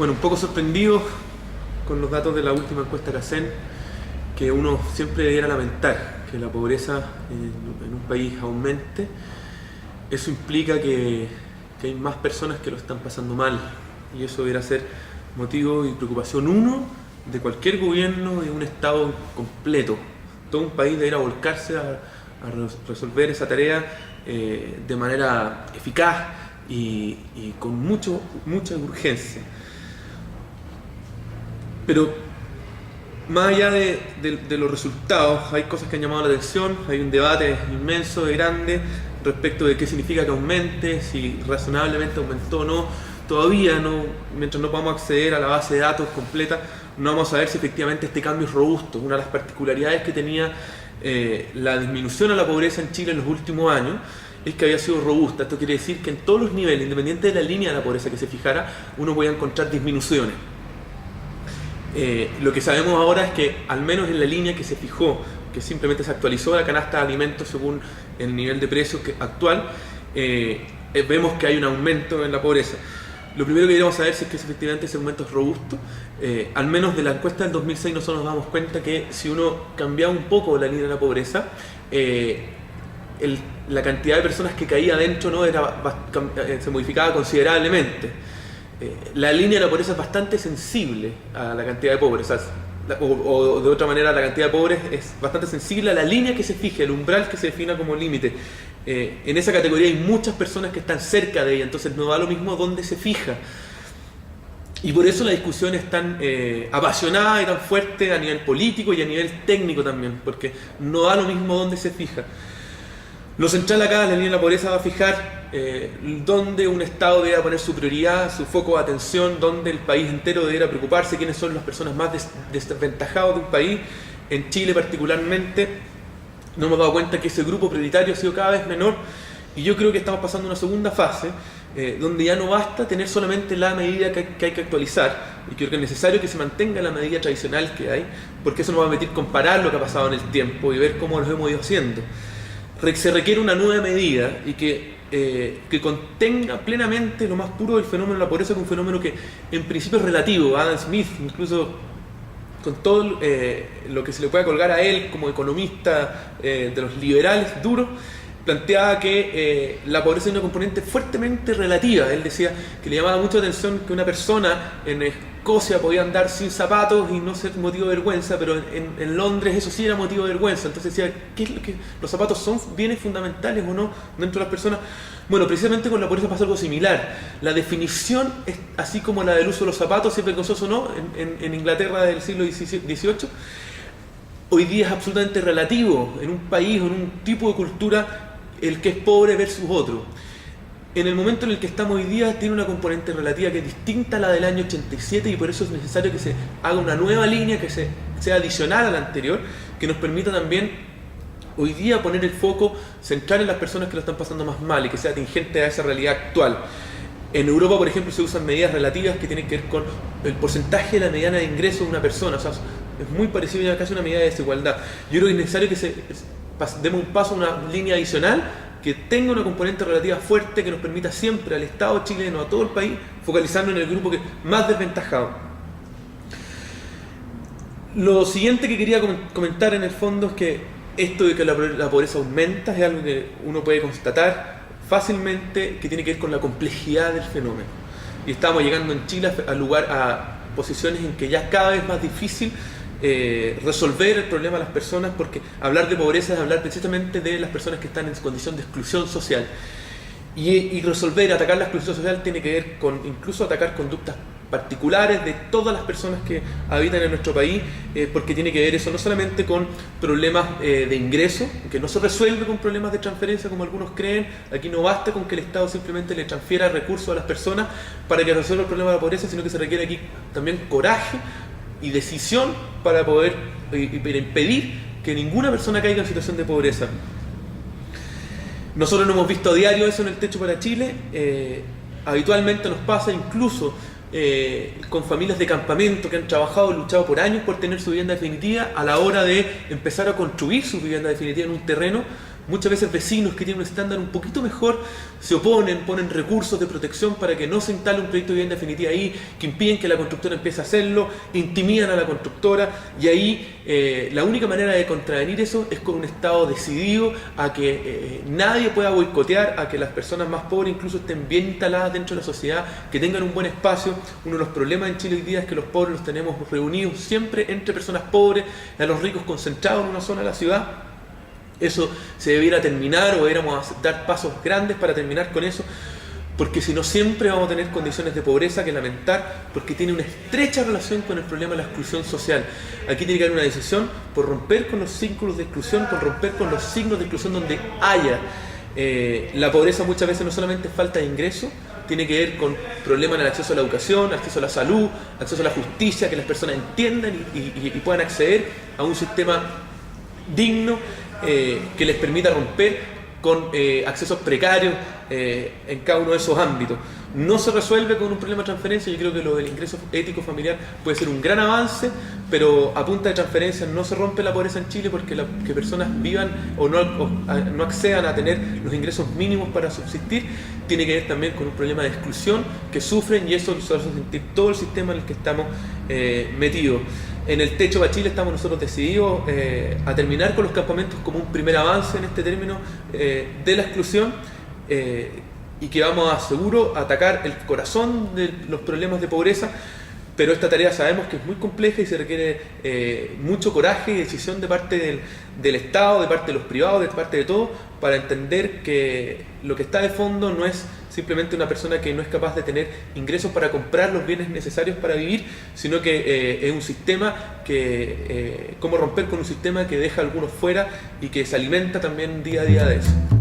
Bueno, un poco sorprendido con los datos de la última encuesta CACEN, que uno siempre debiera lamentar que la pobreza en un país aumente. Eso implica que hay más personas que lo están pasando mal, y eso debería ser motivo y preocupación uno de cualquier gobierno, de un Estado completo. Todo un país debería volcarse a resolver esa tarea de manera eficaz y con mucha urgencia. Pero más allá de los resultados, hay cosas que han llamado la atención. Hay un debate inmenso y grande respecto de qué significa que aumente, si razonablemente aumentó o no. Todavía no, mientras no podamos acceder a la base de datos completa, no vamos a saber si efectivamente este cambio es robusto. Una de las particularidades que tenía la disminución a la pobreza en Chile en los últimos años es que había sido robusta. Esto quiere decir que en todos los niveles, independiente de la línea de la pobreza que se fijara, uno podía encontrar disminuciones. Lo que sabemos ahora es que, al menos en la línea que se fijó, que simplemente se actualizó la canasta de alimentos según el nivel de precios actual, vemos que hay un aumento en la pobreza. Lo primero que queremos saber es si efectivamente ese aumento es robusto. Al menos de la encuesta del 2006 nosotros nos damos cuenta que si uno cambiaba un poco la línea de la pobreza, la cantidad de personas que caía adentro se modificaba considerablemente. La línea de la pobreza es bastante sensible a la cantidad de pobres, o de otra manera, la cantidad de pobres es bastante sensible a la línea que se fije, el umbral que se defina como límite. En esa categoría hay muchas personas que están cerca de ella, entonces no da lo mismo dónde se fija. Y por eso la discusión es tan apasionada y tan fuerte a nivel político y a nivel técnico también, porque no da lo mismo dónde se fija. Lo central acá, la línea de la pobreza va a fijar dónde un Estado debe poner su prioridad, su foco de atención, dónde el país entero deberá preocuparse, quiénes son las personas más desventajadas de un país. En Chile particularmente nos hemos dado cuenta que ese grupo prioritario ha sido cada vez menor, y yo creo que estamos pasando a una segunda fase donde ya no basta tener solamente la medida que hay que actualizar, y creo que es necesario que se mantenga la medida tradicional que hay, porque eso nos va a permitir comparar lo que ha pasado en el tiempo y ver cómo lo hemos ido haciendo. Se requiere una nueva medida y que contenga plenamente lo más puro del fenómeno de la pobreza, que es un fenómeno que en principio es relativo. Adam Smith, incluso con todo lo que se le pueda colgar a él como economista de los liberales duros, planteaba que la pobreza es una componente fuertemente relativa. Él decía que le llamaba mucho la atención que una persona en Escocia podía andar sin zapatos y no ser motivo de vergüenza, pero en Londres eso sí era motivo de vergüenza. Entonces decía, ¿qué es lo que los zapatos son bienes fundamentales o no dentro de las personas? Bueno, precisamente con la pobreza pasa algo similar. La definición es así como la del uso de los zapatos, si es vergonzoso o no, en Inglaterra del siglo XVIII, hoy día es absolutamente relativo en un país o en un tipo de cultura el que es pobre versus otro. En el momento en el que estamos hoy día tiene una componente relativa que es distinta a la del año 87, y por eso es necesario que se haga una nueva línea que sea adicional a la anterior, que nos permita también hoy día poner el foco central en las personas que lo están pasando más mal y que sea tingente a esa realidad actual. En Europa, por ejemplo, se usan medidas relativas que tienen que ver con el porcentaje de la mediana de ingreso de una persona. O sea, es muy parecido ya casi a una medida de desigualdad. Yo creo que es necesario que demos un paso a una línea adicional que tenga una componente relativa fuerte, que nos permita siempre al Estado chileno, a todo el país, focalizarnos en el grupo que es más desventajado. Lo siguiente que quería comentar en el fondo es que esto de que la pobreza aumenta es algo que uno puede constatar fácilmente, que tiene que ver con la complejidad del fenómeno. Y estamos llegando en Chile a posiciones en que ya es cada vez más difícil resolver el problema de las personas, porque hablar de pobreza es hablar precisamente de las personas que están en condición de exclusión social, y atacar la exclusión social tiene que ver con incluso atacar conductas particulares de todas las personas que habitan en nuestro país, porque tiene que ver eso no solamente con problemas de ingreso, que no se resuelve con problemas de transferencia como algunos creen. Aquí no basta con que el Estado simplemente le transfiera recursos a las personas para que resuelva el problema de la pobreza, sino que se requiere aquí también coraje y decisión para poder impedir que ninguna persona caiga en situación de pobreza. Nosotros no hemos visto a diario eso en el Techo para Chile. Habitualmente nos pasa incluso con familias de campamento que han trabajado y luchado por años por tener su vivienda definitiva. A la hora de empezar a construir su vivienda definitiva en un terreno, muchas veces vecinos que tienen un estándar un poquito mejor se oponen, ponen recursos de protección para que no se instale un proyecto de vivienda definitiva ahí, que impiden que la constructora empiece a hacerlo, intimidan a la constructora, y ahí la única manera de contravenir eso es con un Estado decidido a que nadie pueda boicotear, a que las personas más pobres incluso estén bien instaladas dentro de la sociedad, que tengan un buen espacio. Uno de los problemas en Chile hoy día es que los pobres los tenemos reunidos siempre entre personas pobres, a los ricos concentrados en una zona de la ciudad. Eso se debiera terminar, o debiéramos dar pasos grandes para terminar con eso, porque si no siempre vamos a tener condiciones de pobreza que lamentar, porque tiene una estrecha relación con el problema de la exclusión social. Aquí tiene que haber una decisión por romper con los círculos de exclusión, por romper con los signos de exclusión donde haya. La pobreza muchas veces no solamente es falta de ingreso, tiene que ver con problemas en el acceso a la educación, acceso a la salud, acceso a la justicia, que las personas entiendan y puedan acceder a un sistema digno que les permita romper con accesos precarios en cada uno de esos ámbitos. No se resuelve con un problema de transferencia. Yo creo que lo del ingreso ético familiar puede ser un gran avance, pero a punta de transferencias no se rompe la pobreza en Chile, porque que personas vivan o no accedan a tener los ingresos mínimos para subsistir tiene que ver también con un problema de exclusión que sufren, y eso lo hace sentir todo el sistema en el que estamos metidos. En el Techo para Chile estamos nosotros decididos a terminar con los campamentos como un primer avance en este término de la exclusión, y que vamos a seguro atacar el corazón de los problemas de pobreza, pero esta tarea sabemos que es muy compleja y se requiere mucho coraje y decisión de parte del Estado, de parte de los privados, de parte de todos, para entender que lo que está de fondo no es simplemente una persona que no es capaz de tener ingresos para comprar los bienes necesarios para vivir, sino que es un sistema cómo romper con un sistema que deja a algunos fuera y que se alimenta también día a día de eso.